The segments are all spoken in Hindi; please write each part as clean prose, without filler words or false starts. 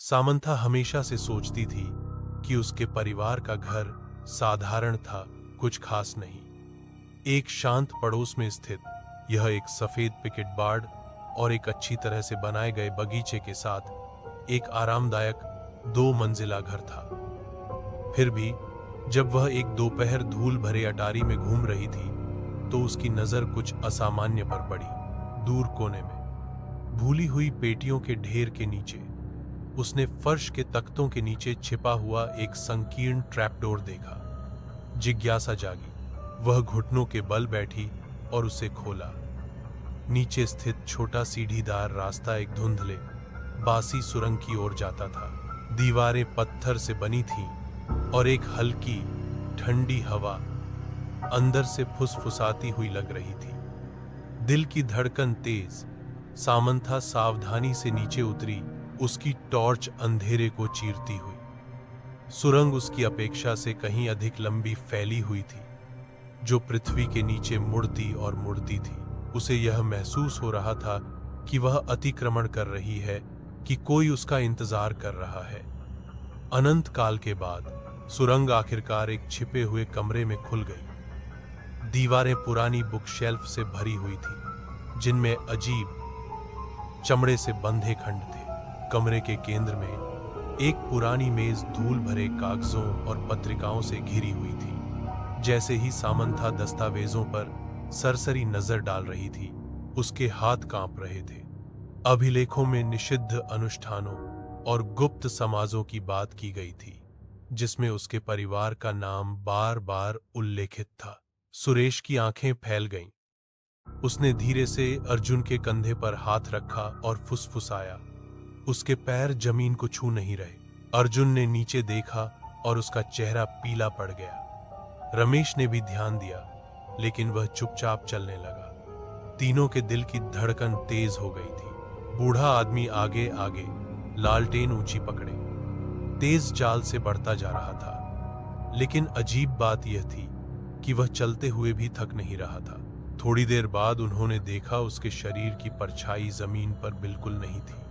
सामंथा हमेशा से सोचती थी कि उसके परिवार का घर साधारण था, कुछ खास नहीं। एक शांत पड़ोस में स्थित यह एक सफेद पिकेट बार्ड और एक अच्छी तरह से बनाए गए बगीचे के साथ एक आरामदायक 2 मंजिला घर था। फिर भी जब वह एक दोपहर धूल भरे अटारी में घूम रही थी तो उसकी नजर कुछ असामान्य पर पड़ी। दूर कोने में भूली हुई पेटियों के ढेर के नीचे उसने फर्श के तख्तों के नीचे छिपा हुआ एक संकीर्ण ट्रैपडोर देखा। जिज्ञासा जागी, वह घुटनों के बल बैठी और उसे खोला। नीचे स्थित छोटा सीढ़ीदार रास्ता एक धुंधले बासी सुरंग की ओर जाता था। दीवारें पत्थर से बनी थीं और एक हल्की ठंडी हवा अंदर से फुसफुसाती हुई लग रही थी। दिल की धड़कन तेज। सामंथा सावधानी से नीचे उतरी, उसकी टॉर्च अंधेरे को चीरती हुई। सुरंग उसकी अपेक्षा से कहीं अधिक लंबी फैली हुई थी, जो पृथ्वी के नीचे मुड़ती और मुड़ती थी। उसे यह महसूस हो रहा था कि वह अतिक्रमण कर रही है, कि कोई उसका इंतजार कर रहा है। अनंत काल के बाद सुरंग आखिरकार एक छिपे हुए कमरे में खुल गई। दीवारें पुरानी बुकशेल्फ से भरी हुई थी, जिनमें अजीब चमड़े से बंधे खंड थे। कमरे के केंद्र में एक पुरानी मेज धूल भरे कागजों और पत्रिकाओं से घिरी हुई थी। जैसे ही सामंथा दस्तावेजों पर सरसरी नजर डाल रही थी, उसके हाथ कांप रहे थे। अभिलेखों में निषिद्ध अनुष्ठानों और गुप्त समाजों की बात की गई थी, जिसमें उसके परिवार का नाम बार बार उल्लेखित था। सुरेश की आंखें फैल गईं। उसने धीरे से अर्जुन के कंधे पर हाथ रखा और फुसफुसाया। उसके पैर जमीन को छू नहीं रहे। अर्जुन ने नीचे देखा और उसका चेहरा पीला पड़ गया। रमेश ने भी ध्यान दिया, लेकिन वह चुपचाप चलने लगा। तीनों के दिल की धड़कन तेज हो गई थी। बूढ़ा आदमी आगे आगे, लालटेन ऊंची पकड़े, तेज चाल से बढ़ता जा रहा था। लेकिन अजीब बात यह थी कि वह चलते हुए भी थक नहीं रहा था। थोड़ी देर बाद उन्होंने देखा, उसके शरीर की परछाई जमीन पर बिल्कुल नहीं थी।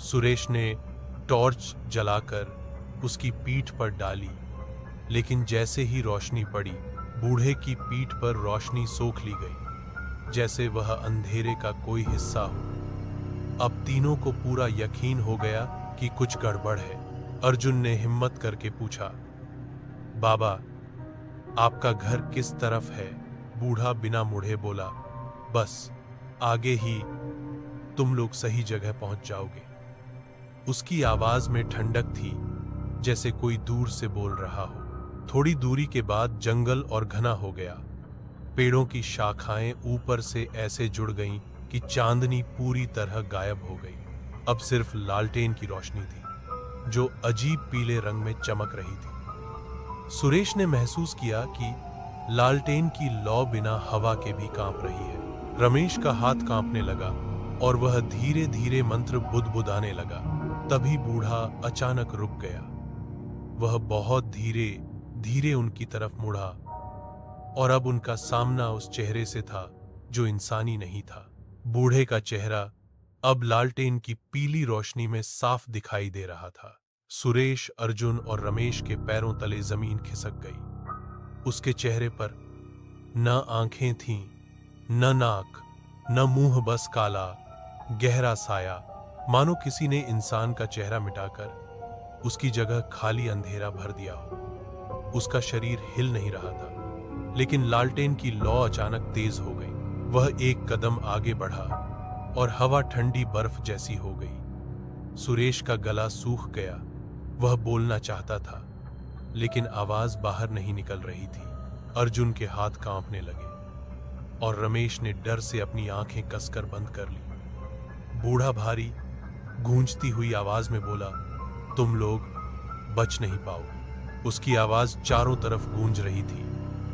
सुरेश ने टॉर्च जलाकर उसकी पीठ पर डाली, लेकिन जैसे ही रोशनी पड़ी, बूढ़े की पीठ पर रोशनी सोख ली गई, जैसे वह अंधेरे का कोई हिस्सा हो। अब तीनों को पूरा यकीन हो गया कि कुछ गड़बड़ है। अर्जुन ने हिम्मत करके पूछा, बाबा, आपका घर किस तरफ है? बूढ़ा बिना मुड़े बोला, बस आगे ही, तुम लोग सही जगह पहुंच जाओगे। उसकी आवाज में ठंडक थी, जैसे कोई दूर से बोल रहा हो। थोड़ी दूरी के बाद जंगल और घना हो गया। पेड़ों की शाखाएं ऊपर से ऐसे जुड़ गईं कि चांदनी पूरी तरह गायब हो गई। अब सिर्फ लालटेन की रोशनी थी, जो अजीब पीले रंग में चमक रही थी। सुरेश ने महसूस किया कि लालटेन की लौ बिना हवा के भी कांप रही है। रमेश का हाथ कांपने लगा और वह धीरे धीरे मंत्र बुदबुदाने लगा। तभी बूढ़ा अचानक रुक गया। वह बहुत धीरे धीरे उनकी तरफ मुड़ा और अब उनका सामना उस चेहरे से था जो इंसानी नहीं था। बूढ़े का चेहरा अब लालटेन की पीली रोशनी में साफ दिखाई दे रहा था। सुरेश, अर्जुन और रमेश के पैरों तले जमीन खिसक गई। उसके चेहरे पर न आंखें थीं, न नाक, न मुंह, बस काला गहरा साया, मानो किसी ने इंसान का चेहरा मिटाकर उसकी जगह खाली अंधेरा भर दिया हो। उसका शरीर हिल नहीं रहा था, लेकिन लालटेन की लौ अचानक तेज हो गई। वह एक कदम आगे बढ़ा और हवा ठंडी बर्फ जैसी हो गई। सुरेश का गला सूख गया। वह बोलना चाहता था, लेकिन आवाज बाहर नहीं निकल रही थी। अर्जुन के हाथ कांपने लगे और रमेश ने डर से अपनी आंखें कसकर बंद कर ली। बूढ़ा भारी गूंजती हुई आवाज में बोला, तुम लोग बच नहीं पाओगे। उसकी आवाज चारों तरफ गूंज रही थी,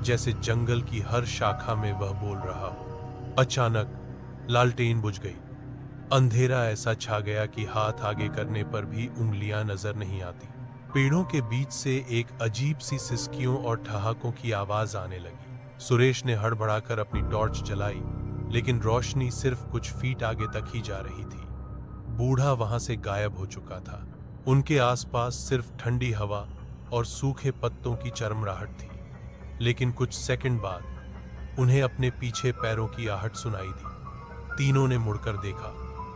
जैसे जंगल की हर शाखा में वह बोल रहा हो। अचानक लालटेन बुझ गई। अंधेरा ऐसा छा गया कि हाथ आगे करने पर भी उंगलियां नजर नहीं आती। पेड़ों के बीच से एक अजीब सी सिसकियों और ठहाकों की आवाज आने लगी। सुरेश ने हड़बड़ाकर अपनी टॉर्च जलाई, लेकिन रोशनी सिर्फ कुछ फीट आगे तक ही जा रही थी। बूढ़ा वहां से गायब हो चुका था। उनके आसपास सिर्फ ठंडी हवा और सूखे पत्तों की चरमराहट थी। लेकिन कुछ सेकंड बाद उन्हें अपने पीछे पैरों की आहट सुनाई दी। तीनों ने मुड़कर देखा।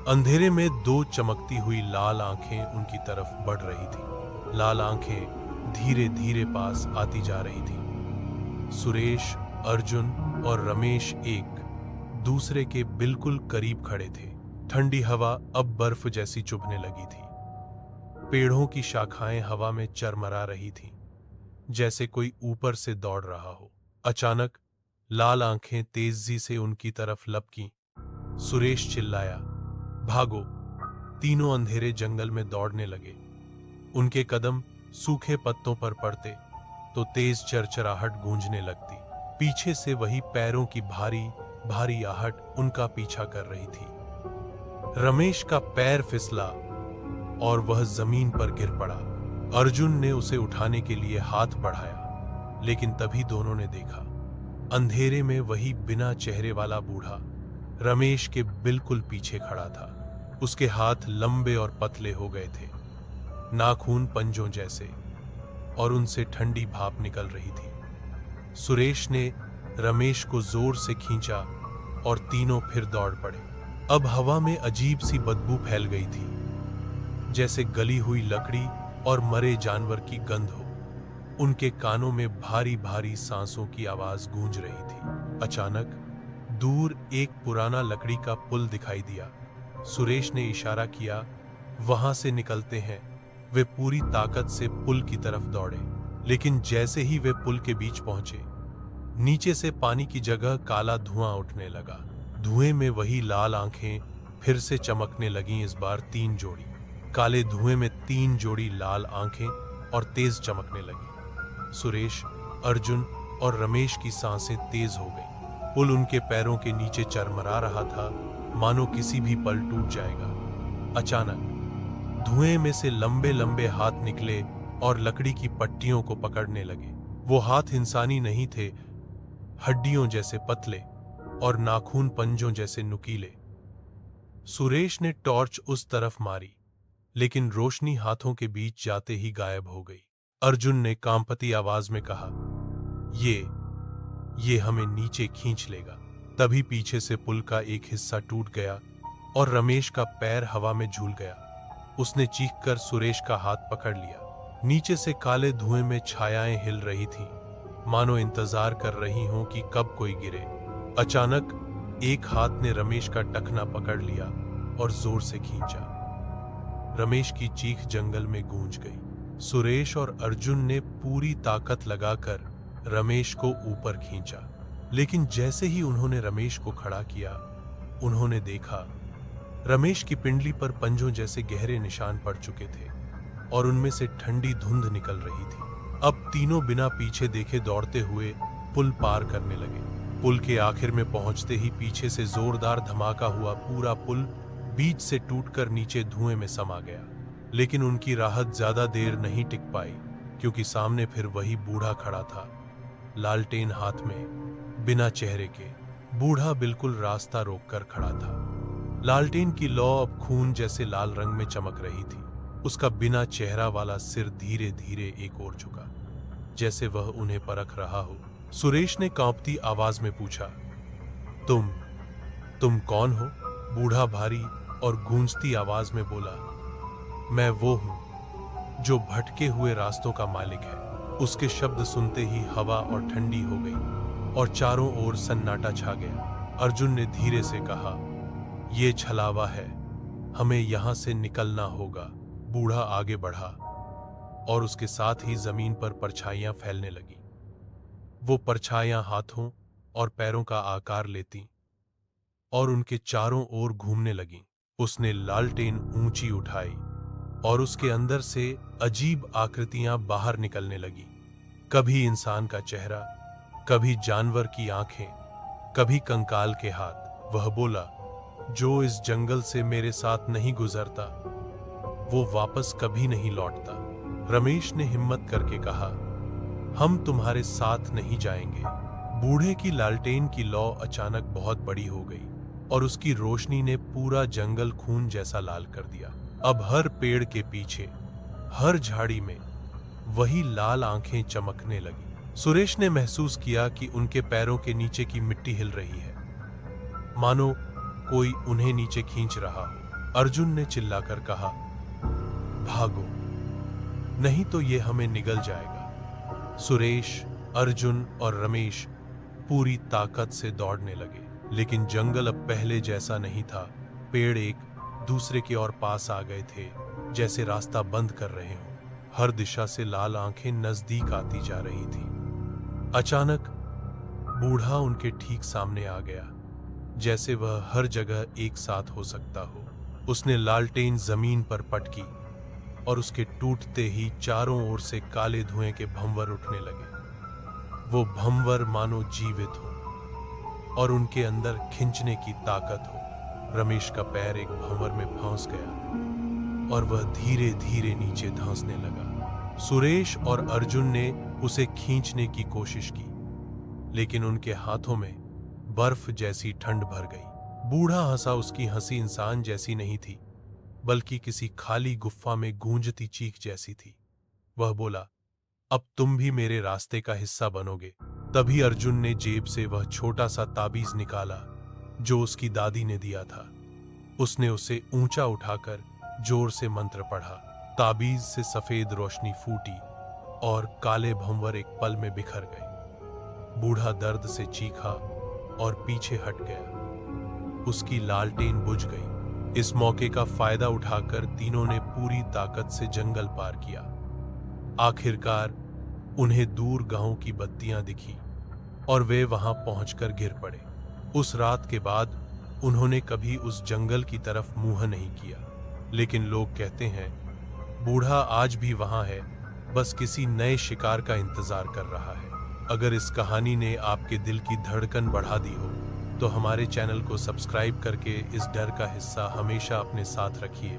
अंधेरे में दो चमकती हुई लाल आंखें उनकी तरफ बढ़ रही थी। लाल आंखें धीरे धीरे पास आती जा रही थी। सुरेश, अर्जुन और रमेश एक दूसरे के बिल्कुल करीब खड़े थे। ठंडी हवा अब बर्फ जैसी चुभने लगी थी। पेड़ों की शाखाएं हवा में चरमरा रही थीं, जैसे कोई ऊपर से दौड़ रहा हो। अचानक लाल आंखें तेजी से उनकी तरफ लपकीं। सुरेश चिल्लाया, भागो! तीनों अंधेरे जंगल में दौड़ने लगे। उनके कदम सूखे पत्तों पर पड़ते तो तेज चरचराहट गूंजने लगती। पीछे से वही पैरों की भारी भारी आहट उनका पीछा कर रही थी। रमेश का पैर फिसला और वह जमीन पर गिर पड़ा। अर्जुन ने उसे उठाने के लिए हाथ बढ़ाया, लेकिन तभी दोनों ने देखा, अंधेरे में वही बिना चेहरे वाला बूढ़ा रमेश के बिल्कुल पीछे खड़ा था। उसके हाथ लंबे और पतले हो गए थे, नाखून पंजों जैसे, और उनसे ठंडी भाप निकल रही थी। सुरेश ने रमेश को जोर से खींचा और तीनों फिर दौड़ पड़े। अब हवा में अजीब सी बदबू फैल गई थी, जैसे गली हुई लकड़ी और मरे जानवर की गंध हो। उनके कानों में भारी भारी सांसों की आवाज गूंज रही थी। अचानक दूर एक पुराना लकड़ी का पुल दिखाई दिया। सुरेश ने इशारा किया, वहां से निकलते हैं। वे पूरी ताकत से पुल की तरफ दौड़े, लेकिन जैसे ही वे पुल के बीच पहुंचे, नीचे से पानी की जगह काला धुआं उठने लगा। धुएं में वही लाल आंखें फिर से चमकने लगीं। इस बार 3 जोड़ी। काले धुएं में 3 जोड़ी लाल आंखें और तेज चमकने लगी। सुरेश, अर्जुन और रमेश की सांसें तेज हो गई। पुल उनके पैरों के नीचे चरमरा रहा था, मानो किसी भी पल टूट जाएगा। अचानक धुएं में से लंबे लंबे हाथ निकले और लकड़ी की पट्टियों को पकड़ने लगे। वो हाथ इंसानी नहीं थे, हड्डियों जैसे पतले और नाखून पंजों जैसे नुकीले। सुरेश ने टॉर्च उस तरफ मारी, लेकिन रोशनी हाथों के बीच जाते ही गायब हो गई। अर्जुन ने कांपती आवाज में कहा, ये हमें नीचे खींच लेगा। तभी पीछे से पुल का एक हिस्सा टूट गया और रमेश का पैर हवा में झूल गया। उसने चीखकर सुरेश का हाथ पकड़ लिया। नीचे से काले धुएं में छायाएं हिल रही थीं, मानो इंतजार कर रही हों कि कब कोई गिरे। अचानक एक हाथ ने रमेश का टखना पकड़ लिया और जोर से खींचा। रमेश की चीख जंगल में गूंज गई। सुरेश और अर्जुन ने पूरी ताकत लगाकर रमेश को ऊपर खींचा, लेकिन जैसे ही उन्होंने रमेश को खड़ा किया, उन्होंने देखा रमेश की पिंडली पर पंजों जैसे गहरे निशान पड़ चुके थे और उनमें से ठंडी धुंध निकल रही थी। अब तीनों बिना पीछे देखे दौड़ते हुए पुल पार करने लगे। पुल के आखिर में पहुंचते ही पीछे से जोरदार धमाका हुआ। पूरा पुल बीच से टूटकर नीचे धुएं में समा गया। लेकिन उनकी राहत ज्यादा देर नहीं टिक पाई, क्योंकि सामने फिर वही बूढ़ा खड़ा था, लालटेन हाथ में, बिना चेहरे के। बूढ़ा बिल्कुल रास्ता रोककर खड़ा था। लालटेन की लौ अब खून जैसे लाल रंग में चमक रही थी। उसका बिना चेहरा वाला सिर धीरे धीरे एक ओर झुका, जैसे वह उन्हें परख रहा हो। सुरेश ने कांपती आवाज में पूछा, तुम कौन हो? बूढ़ा भारी और गूंजती आवाज में बोला, मैं वो हूं जो भटके हुए रास्तों का मालिक है। उसके शब्द सुनते ही हवा और ठंडी हो गई और चारों ओर सन्नाटा छा गया। अर्जुन ने धीरे से कहा, ये छलावा है, हमें यहां से निकलना होगा। बूढ़ा आगे बढ़ा और उसके साथ ही जमीन पर परछाइयां फैलने लगी। वो परछाइयां हाथों और पैरों का आकार लेती और उनके चारों ओर घूमने लगीं। उसने लालटेन ऊंची उठाई और उसके अंदर से अजीब आकृतियां बाहर निकलने लगी। कभी इंसान का चेहरा, कभी जानवर की आंखें, कभी कंकाल के हाथ। वह बोला, जो इस जंगल से मेरे साथ नहीं गुजरता, वो वापस कभी नहीं लौटता। रमेश ने हिम्मत करके कहा, हम तुम्हारे साथ नहीं जाएंगे। बूढ़े की लालटेन की लौ अचानक बहुत बड़ी हो गई और उसकी रोशनी ने पूरा जंगल खून जैसा लाल कर दिया। अब हर पेड़ के पीछे, हर झाड़ी में वही लाल आंखें चमकने लगी। सुरेश ने महसूस किया कि उनके पैरों के नीचे की मिट्टी हिल रही है, मानो कोई उन्हें नीचे खींच रहा हो। अर्जुन ने चिल्लाकर कहा, भागो, नहीं तो ये हमें निगल जाएगा। सुरेश, अर्जुन और रमेश पूरी ताकत से दौड़ने लगे, लेकिन जंगल अब पहले जैसा नहीं था। पेड़ एक दूसरे के और पास आ गए थे, जैसे रास्ता बंद कर रहे हों। हर दिशा से लाल आंखें नजदीक आती जा रही थी। अचानक बूढ़ा उनके ठीक सामने आ गया, जैसे वह हर जगह एक साथ हो सकता हो। उसने लालटेन जमीन पर पटकी और उसके टूटते ही चारों ओर से काले धुएं के भंवर उठने लगे। वो भंवर मानो जीवित हो और उनके अंदर खींचने की ताकत हो। रमेश का पैर एक भंवर में फंस गया और वह धीरे धीरे नीचे धंसने लगा। सुरेश और अर्जुन ने उसे खींचने की कोशिश की, लेकिन उनके हाथों में बर्फ जैसी ठंड भर गई। बूढ़ा हंसा। उसकी हंसी इंसान जैसी नहीं थी, बल्कि किसी खाली गुफा में गूंजती चीख जैसी थी। वह बोला, अब तुम भी मेरे रास्ते का हिस्सा बनोगे। तभी अर्जुन ने जेब से वह छोटा सा ताबीज निकाला जो उसकी दादी ने दिया था। उसने उसे ऊंचा उठाकर जोर से मंत्र पढ़ा। ताबीज से सफेद रोशनी फूटी और काले भंवर एक पल में बिखर गए। बूढ़ा दर्द से चीखा और पीछे हट गया। उसकी लालटेन बुझ गई। इस मौके का फायदा उठाकर तीनों ने पूरी ताकत से जंगल पार किया। आखिरकार उन्हें दूर गांव की बत्तियां दिखी और वे वहां पहुंचकर गिर पड़े। उस रात के बाद उन्होंने कभी उस जंगल की तरफ मुंह नहीं किया। लेकिन लोग कहते हैं बूढ़ा आज भी वहां है, बस किसी नए शिकार का इंतजार कर रहा है। अगर इस कहानी ने आपके दिल की धड़कन बढ़ा दी हो तो हमारे चैनल को सब्सक्राइब करके इस डर का हिस्सा हमेशा अपने साथ रखिए।